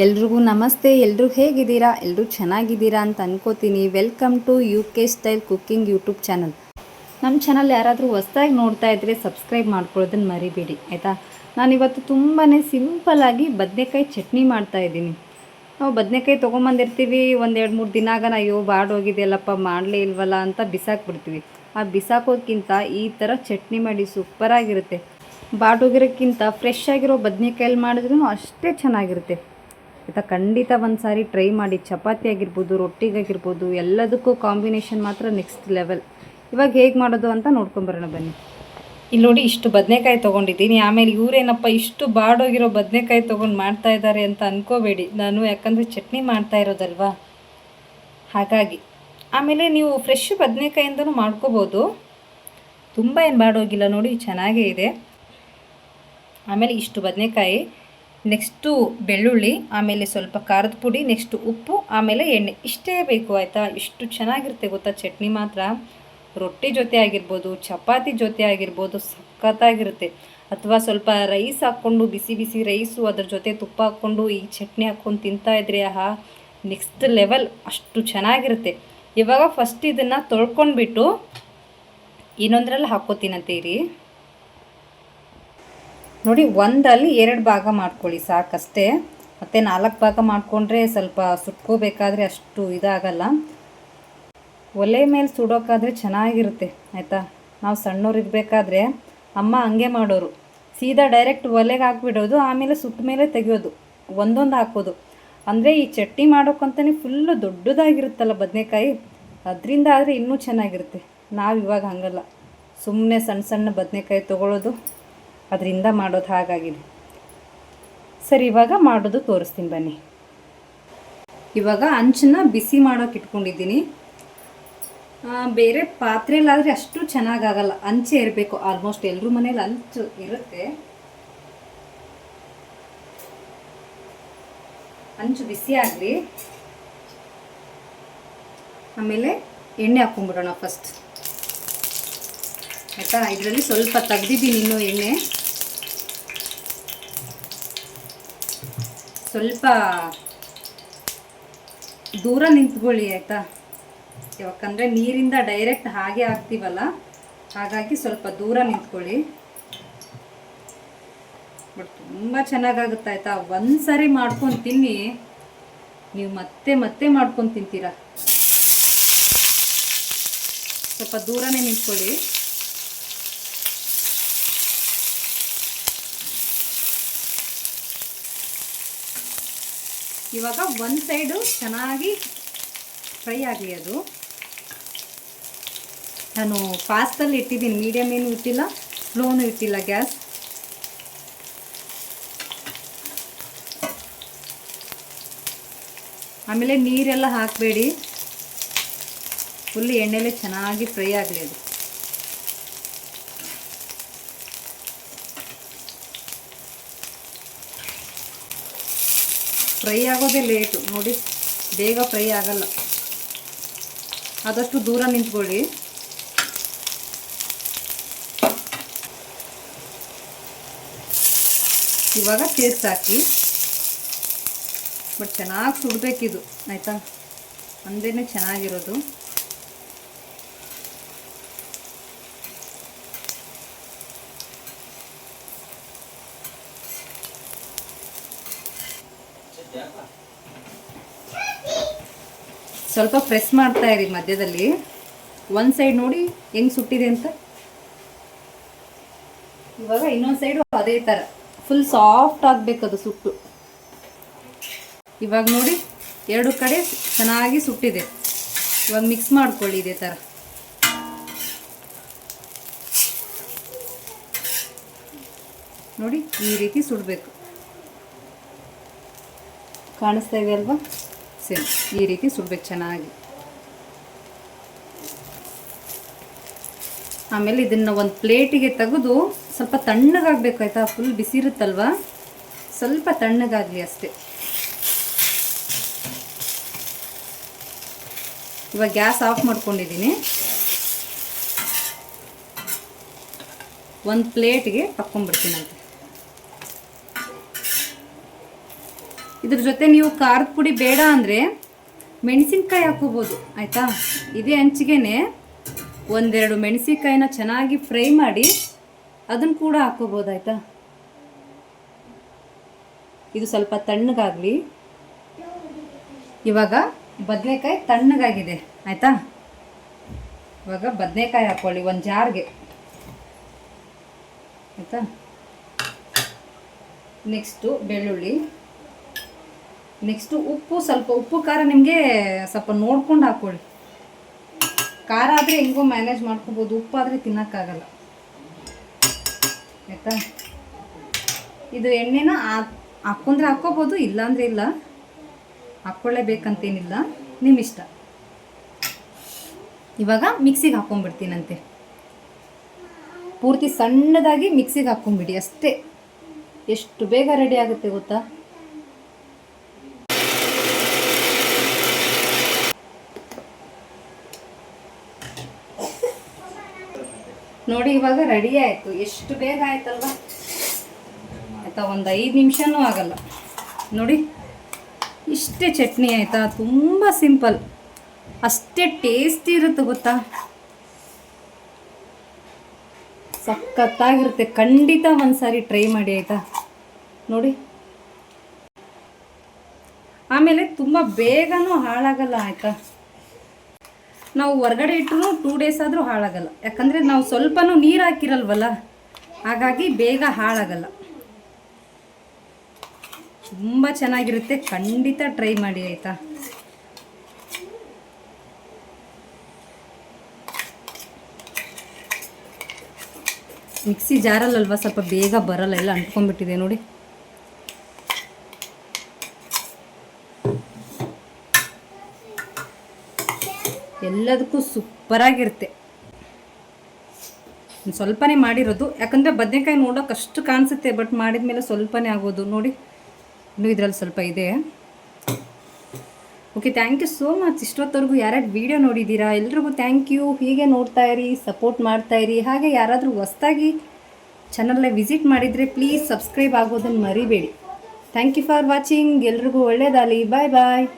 ಎಲ್ರಿಗೂ ನಮಸ್ತೆ. ಎಲ್ಲರೂ ಹೇಗಿದ್ದೀರಾ? ಎಲ್ಲರೂ ಚೆನ್ನಾಗಿದ್ದೀರಾ ಅಂತ ಅನ್ಕೋತೀನಿ. Welcome to UK style cooking YouTube channel. ನಮ್ಮ ಚಾನಲ್ ಯಾರಾದರೂ ಹೊಸದಾಗಿ ನೋಡ್ತಾ ಇದ್ದರೆ ಸಬ್ಸ್ಕ್ರೈಬ್ ಮಾಡ್ಕೊಳ್ಳೋದನ್ನು ಮರಿಬೇಡಿ ಆಯಿತಾ. ನಾನಿವತ್ತು ತುಂಬಾ ಸಿಂಪಲ್ಲಾಗಿ ಬದನೆಕಾಯಿ ಚಟ್ನಿ ಮಾಡ್ತಾಯಿದ್ದೀನಿ. ನಾವು ಬದನೆಕಾಯಿ ತೊಗೊಂಬಂದಿರ್ತೀವಿ, ಒಂದು 2-3 ದಿನ ಆಗನ ಅಯ್ಯೋ ಬಾಡೋಗಿದೆಯಲ್ಲಪ್ಪ ಮಾಡಲೇ ಇಲ್ವಲ್ಲ ಅಂತ ಬಿಸಾಕ್ಬಿಡ್ತೀವಿ. ಆ ಬಿಸಾಕೋಕ್ಕಿಂತ ಈ ಥರ ಚಟ್ನಿ ಮಾಡಿ ಸೂಪರಾಗಿರುತ್ತೆ. ಬಾಡೋಗಿರೋಕ್ಕಿಂತ ಫ್ರೆಶ್ ಆಗಿರೋ ಬದನೆಕಾಯಲ್ಲಿ ಮಾಡಿದ್ರೂ ಅಷ್ಟೇ ಚೆನ್ನಾಗಿರುತ್ತೆ ಆಯಿತಾ. ಖಂಡಿತ ಒಂದು ಸಾರಿ ಟ್ರೈ ಮಾಡಿ. ಚಪಾತಿ ಆಗಿರ್ಬೋದು, ರೊಟ್ಟಿಗಾಗಿರ್ಬೋದು, ಎಲ್ಲದಕ್ಕೂ ಕಾಂಬಿನೇಷನ್ ಮಾತ್ರ ನೆಕ್ಸ್ಟ್ ಲೆವೆಲ್. ಇವಾಗ ಹೇಗೆ ಮಾಡೋದು ಅಂತ ನೋಡ್ಕೊಂಬರೋಣ ಬನ್ನಿ. ಇಲ್ಲಿ ನೋಡಿ, ಇಷ್ಟು ಬದನೆಕಾಯಿ ತೊಗೊಂಡಿದ್ದೀನಿ. ಆಮೇಲೆ ಇವರೇನಪ್ಪ ಇಷ್ಟು ಬಾಡೋಗಿರೋ ಬದನೆಕಾಯಿ ತೊಗೊಂಡು ಮಾಡ್ತಾ ಇದ್ದಾರೆ ಅಂತ ಅಂದ್ಕೋಬೇಡಿ. ನಾನು ಯಾಕಂದರೆ ಚಟ್ನಿ ಮಾಡ್ತಾ ಇರೋದಲ್ವಾ, ಹಾಗಾಗಿ. ಆಮೇಲೆ ನೀವು ಫ್ರೆಶ್ ಬದನೆಕಾಯಿಂದನೂ ಮಾಡ್ಕೋಬೋದು, ತುಂಬ ಏನು ಬಾಡೋಗಿಲ್ಲ ನೋಡಿ, ಚೆನ್ನಾಗೇ ಇದೆ. ಆಮೇಲೆ ಇಷ್ಟು ಬದನೆಕಾಯಿ, ನೆಕ್ಸ್ಟು ಬೆಳ್ಳುಳ್ಳಿ, ಆಮೇಲೆ ಸ್ವಲ್ಪ ಖಾರದ ಪುಡಿ, ನೆಕ್ಸ್ಟು ಉಪ್ಪು, ಆಮೇಲೆ ಎಣ್ಣೆ, ಇಷ್ಟೇ ಬೇಕು ಆಯಿತಾ. ಇಷ್ಟು ಚೆನ್ನಾಗಿರುತ್ತೆ ಗೊತ್ತಾ ಚಟ್ನಿ ಮಾತ್ರ. ರೊಟ್ಟಿ ಜೊತೆ ಆಗಿರ್ಬೋದು, ಚಪಾತಿ ಜೊತೆ ಆಗಿರ್ಬೋದು, ಸಖತ್ತಾಗಿರುತ್ತೆ. ಅಥವಾ ಸ್ವಲ್ಪ ರೈಸ್ ಹಾಕ್ಕೊಂಡು, ಬಿಸಿ ಬಿಸಿ ರೈಸು ಅದ್ರ ಜೊತೆ ತುಪ್ಪ ಹಾಕ್ಕೊಂಡು ಈ ಚಟ್ನಿ ಹಾಕ್ಕೊಂಡು ತಿಂತಾಯಿದ್ರೆ ಆಹಾ ನೆಕ್ಸ್ಟ್ ಲೆವೆಲ್, ಅಷ್ಟು ಚೆನ್ನಾಗಿರುತ್ತೆ. ಇವಾಗ ಫಸ್ಟ್ ಇದನ್ನು ತೊಳ್ಕೊಂಡ್ಬಿಟ್ಟು ಇನ್ನೊಂದರಲ್ಲಿ ಹಾಕ್ಕೋತೀನಂತೀರಿ ನೋಡಿ. ಒಂದರಲ್ಲಿ 2 ಭಾಗ ಮಾಡ್ಕೊಳ್ಳಿ ಸಾಕಷ್ಟೇ. ಮತ್ತು 4 ಭಾಗ ಮಾಡಿಕೊಂಡ್ರೆ ಸ್ವಲ್ಪ ಸುಟ್ಕೋಬೇಕಾದ್ರೆ ಅಷ್ಟು ಇದಾಗಲ್ಲ. ಒಲೆ ಮೇಲೆ ಸುಡೋಕ್ಕಾದರೆ ಚೆನ್ನಾಗಿರುತ್ತೆ ಆಯಿತಾ. ನಾವು ಸಣ್ಣವ್ರಿರ್ಬೇಕಾದ್ರೆ ಅಮ್ಮ ಹಂಗೆ ಮಾಡೋರು, ಸೀದಾ ಡೈರೆಕ್ಟ್ ಒಲೆಗೆ ಹಾಕ್ಬಿಡೋದು, ಆಮೇಲೆ ಸುಟ್ಟ ಮೇಲೆ ತೆಗೆಯೋದು, ಒಂದೊಂದು ಹಾಕೋದು. ಅಂದರೆ ಈ ಚಟ್ನಿ ಮಾಡೋಕ್ಕಂತಲೇ ಫುಲ್ಲು ದೊಡ್ಡದಾಗಿರುತ್ತಲ್ಲ ಬದನೆಕಾಯಿ, ಅದರಿಂದ ಆದರೆ ಇನ್ನೂ ಚೆನ್ನಾಗಿರುತ್ತೆ. ನಾವು ಇವಾಗ ಹಾಗಲ್ಲ, ಸುಮ್ಮನೆ ಸಣ್ಣ ಸಣ್ಣ ಬದನೆಕಾಯಿ ತೊಗೊಳ್ಳೋದು, ಅದರಿಂದ ಮಾಡೋದು, ಹಾಗಾಗಿದೆ. ಸರಿ, ಇವಾಗ ಮಾಡೋದು ತೋರಿಸ್ತೀನಿ ಬನ್ನಿ. ಇವಾಗ ಹಂಚನ್ನ ಬಿಸಿ ಮಾಡೋಕೆ ಇಟ್ಕೊಂಡಿದ್ದೀನಿ. ಬೇರೆ ಪಾತ್ರೆಯಲ್ಲಾದರೆ ಅಷ್ಟು ಚೆನ್ನಾಗಾಗಲ್ಲ, ಹಂಚೆ ಇರಬೇಕು. ಆಲ್ಮೋಸ್ಟ್ ಎಲ್ಲರೂ ಮನೇಲಿ ಹಂಚು ಇರುತ್ತೆ. ಹಂಚು ಬಿಸಿ ಆಗಲಿ, ಆಮೇಲೆ ಎಣ್ಣೆ ಹಾಕ್ಕೊಂಬಿಡೋಣ ಫಸ್ಟ್ ಆಯಿತಾ. ಇದರಲ್ಲಿ ಸ್ವಲ್ಪ ತೆಗ್ದಿದ್ದೀನಿ ಇನ್ನೂ ಎಣ್ಣೆ. ಸ್ವಲ್ಪ ದೂರ ನಿಂತ್ಕೊಳ್ಳಿ ಆಯಿತಾ, ಯಾಕಂದರೆ ನೀರಿಂದ ಡೈರೆಕ್ಟ್ ಹಾಗೆ ಹಾಕ್ತೀವಲ್ಲ, ಹಾಗಾಗಿ ಸ್ವಲ್ಪ ದೂರ ನಿಂತ್ಕೊಳ್ಳಿ. ಬಟ್ ತುಂಬ ಚೆನ್ನಾಗಾಗುತ್ತೆ ಆಯಿತಾ. ಒಂದು ಸಾರಿ ಮಾಡ್ಕೊಂಡು ತಿನ್ನಿ, ನೀವು ಮತ್ತೆ ಮತ್ತೆ ಮಾಡ್ಕೊಂಡು ತಿಂತೀರಾ. ಸ್ವಲ್ಪ ದೂರನೇ ನಿಂತ್ಕೊಳ್ಳಿ. ಇವಾಗ ಒಂದು ಸೈಡು ಚೆನ್ನಾಗಿ ಫ್ರೈ ಆಗಲಿ. ಅದು ನಾನು ಫಾಸ್ಟಲ್ಲಿ ಇಟ್ಟಿದ್ದೀನಿ, ಮೀಡಿಯಮ್ ಏನು ಇಟ್ಟಿಲ್ಲ, ಸ್ಲೋನು ಇಟ್ಟಿಲ್ಲ ಗ್ಯಾಸ್. ಆಮೇಲೆ ನೀರೆಲ್ಲ ಹಾಕಬೇಡಿ, ಫುಲ್ ಎಣ್ಣೆಲೆ ಚೆನ್ನಾಗಿ ಫ್ರೈ ಆಗಲಿ ಅದು. ಫ್ರೈ ಆಗೋದೇ ಲೇಟು ನೋಡಿ, ಬೇಗ ಫ್ರೈ ಆಗಲ್ಲ. ಆದಷ್ಟು ದೂರ ನಿಂತ್ಕೊಳ್ಳಿ. ಇವಾಗ ಟೇಸ್ಟ್ ಹಾಕಿ, ಬಟ್ ಚೆನ್ನಾಗಿ ಸುಡಬೇಕಿದು ಆಯಿತಾ, ಅಂದ್ರೇ ಚೆನ್ನಾಗಿರೋದು. ಸ್ವಲ್ಪ ಪ್ರೆಸ್ ಮಾಡ್ತಾ ಇರಿ ಮಧ್ಯದಲ್ಲಿ. ಒಂದು ಸೈಡ್ ನೋಡಿ ಹೆಂಗೆ ಸುಟ್ಟಿದೆ ಅಂತ. ಇವಾಗ ಇನ್ನೊಂದು ಸೈಡು ಅದೇ ಥರ ಫುಲ್ ಸಾಫ್ಟ್ ಆಗಬೇಕದು ಸುಟ್ಟು. ಇವಾಗ ನೋಡಿ 2 ಕಡೆ ಚೆನ್ನಾಗಿ ಸುಟ್ಟಿದೆ. ಇವಾಗ ಮಿಕ್ಸ್ ಮಾಡ್ಕೊಳ್ಳಿ ಇದೇ ಥರ. ನೋಡಿ ಈ ರೀತಿ ಸುಡಬೇಕು. ಕಾಣಿಸ್ತಾ ಇದೆ ಅಲ್ವಾ? ಸೇಮ್ ಈ ರೀತಿ ಸುಡಬೇಕು ಚೆನ್ನಾಗಿ. ಆಮೇಲೆ ಇದನ್ನು ಒಂದು ಪ್ಲೇಟಿಗೆ ತೆಗೆದು ಸ್ವಲ್ಪ ತಣ್ಣಗಾಗಬೇಕು ಆಯಿತಾ. ಫುಲ್ ಬಿಸಿ ಇರುತ್ತಲ್ವ, ಸ್ವಲ್ಪ ತಣ್ಣಗಾಗಲಿ ಅಷ್ಟೇ. ಇವಾಗ ಗ್ಯಾಸ್ ಆಫ್ ಮಾಡ್ಕೊಂಡಿದ್ದೀನಿ. ಒಂದು ಪ್ಲೇಟ್ಗೆ ತಕ್ಕೊಂಡ್ಬಿಡ್ತೀನಂತೆ. ಇದ್ರ ಜೊತೆ ನೀವು ಖಾರದ ಪುಡಿ ಬೇಡ ಅಂದರೆ ಮೆಣಸಿನ್ಕಾಯಿ ಹಾಕೋಬೋದು ಆಯಿತಾ. ಇದೇ ಹಂಚಿಗೆನೆ ಒಂದೆರಡು ಮೆಣಸಿನ್ಕಾಯಿನ ಚೆನ್ನಾಗಿ ಫ್ರೈ ಮಾಡಿ ಅದನ್ನು ಕೂಡ ಹಾಕೋಬೋದು ಆಯಿತಾ. ಇದು ಸ್ವಲ್ಪ ತಣ್ಣಗಾಗಲಿ. ಇವಾಗ ಬದನೆಕಾಯಿ ತಣ್ಣಗಾಗಿದೆ ಆಯಿತಾ. ಇವಾಗ ಬದನೆಕಾಯಿ ಹಾಕ್ಕೊಳ್ಳಿ ಒಂದು ಜಾರ್ಗೆ ಆಯಿತಾ. ನೆಕ್ಸ್ಟು ಬೆಳ್ಳುಳ್ಳಿ, ನೆಕ್ಸ್ಟು ಉಪ್ಪು, ಸ್ವಲ್ಪ ಉಪ್ಪು ಖಾರ ನಿಮಗೆ ಸ್ವಲ್ಪ ನೋಡ್ಕೊಂಡು ಹಾಕ್ಕೊಳ್ಳಿ. ಖಾರ ಆದರೆ ಹೆಂಗೋ ಮ್ಯಾನೇಜ್ ಮಾಡ್ಕೋಬೋದು, ಉಪ್ಪಾದರೆ ತಿನ್ನೋಕ್ಕಾಗಲ್ಲ ಆಯಿತಾ. ಇದು ಎಣ್ಣೆನ ಹಾಕ್ಕೊಂಡ್ರೆ ಹಾಕ್ಕೋಬೋದು, ಇಲ್ಲಾಂದರೆ ಇಲ್ಲ, ಹಾಕ್ಕೊಳ್ಳೇಬೇಕಂತೇನಿಲ್ಲ, ನಿಮ್ಮ ಇಷ್ಟ. ಇವಾಗ ಮಿಕ್ಸಿಗೆ ಹಾಕ್ಕೊಂಡ್ಬಿಡ್ತೀನಂತೆ. ಪೂರ್ತಿ ಸಣ್ಣದಾಗಿ ಮಿಕ್ಸಿಗೆ ಹಾಕ್ಕೊಂಬಿಡಿ ಅಷ್ಟೇ. ಎಷ್ಟು ಬೇಗ ರೆಡಿ ಆಗುತ್ತೆ ಗೊತ್ತಾ. ನೋಡಿ ಇವಾಗ ರೆಡಿ ಆಯಿತು. ಎಷ್ಟು ಬೇಗ ಆಯ್ತಲ್ವ ಆಯಿತಾ. ಒಂದು 5 ನಿಮಿಷನೂ ಆಗಲ್ಲ ನೋಡಿ. ಇಷ್ಟೇ ಚಟ್ನಿ ಆಯಿತಾ. ತುಂಬ ಸಿಂಪಲ್, ಅಷ್ಟೇ ಟೇಸ್ಟಿ ಇರುತ್ತೆ ಗೊತ್ತಾ. ಸಖತ್ತಾಗಿರುತ್ತೆ. ಖಂಡಿತ ಒಂದ್ಸಾರಿ ಟ್ರೈ ಮಾಡಿ ಆಯಿತಾ. ನೋಡಿ ಆಮೇಲೆ ತುಂಬ ಬೇಗನೂ ಹಾಳಾಗಲ್ಲ ಆಯಿತಾ. ನಾವು ಹೊರಗಡೆ ಇಟ್ಟರು 2 ಡೇಸ್ ಆದರೂ ಹಾಳಾಗಲ್ಲ, ಯಾಕಂದರೆ ನಾವು ಸ್ವಲ್ಪನೂ ನೀರು ಹಾಕಿರಲ್ವಲ್ಲ, ಹಾಗಾಗಿ ಬೇಗ ಹಾಳಾಗಲ್ಲ. ತುಂಬ ಚೆನ್ನಾಗಿರುತ್ತೆ, ಖಂಡಿತ ಟ್ರೈ ಮಾಡಿ ಆಯಿತಾ. ಮಿಕ್ಸಿ ಜಾರಲ್ಲಲ್ವ ಸ್ವಲ್ಪ ಬೇಗ ಬರಲ್ಲ, ಎಲ್ಲ ಅಂಟ್ಕೊಂಡ್ಬಿಟ್ಟಿದೆ ನೋಡಿ. ಎಲ್ಲದಕ್ಕೂ ಸೂಪರಾಗಿರುತ್ತೆ. ಸ್ವಲ್ಪನೇ ಮಾಡಿರೋದು, ಯಾಕಂದರೆ ಬದನೆಕಾಯಿ ನೋಡೋಕೆ ಅಷ್ಟು ಕಾಣಿಸುತ್ತೆ, ಬಟ್ ಮಾಡಿದ ಮೇಲೆ ಸ್ವಲ್ಪನೇ ಆಗೋದು ನೋಡಿ. ಇನ್ನೂ ಇದರಲ್ಲಿ ಸ್ವಲ್ಪ ಇದೆ. Okay, thank you so much. ಇಷ್ಟೊತ್ತವರೆಗೂ ಯಾರ್ಯಾರು ವೀಡಿಯೋ ನೋಡಿದ್ದೀರಾ ಎಲ್ರಿಗೂ ಥ್ಯಾಂಕ್ ಯು. ಹೀಗೆ ನೋಡ್ತಾ ಇರಿ, ಸಪೋರ್ಟ್ ಮಾಡ್ತಾಯಿರಿ. ಹಾಗೆ ಯಾರಾದರೂ ಹೊಸ್ದಾಗಿ ಚಾನಲ್ನ ವಿಸಿಟ್ ಮಾಡಿದರೆ ಪ್ಲೀಸ್ ಸಬ್ಸ್ಕ್ರೈಬ್ ಆಗೋದನ್ನು ಮರಿಬೇಡಿ. Thank you for watching. ಎಲ್ರಿಗೂ ಒಳ್ಳೆಯದಾಗಲಿ. ಬಾಯ್ ಬಾಯ್.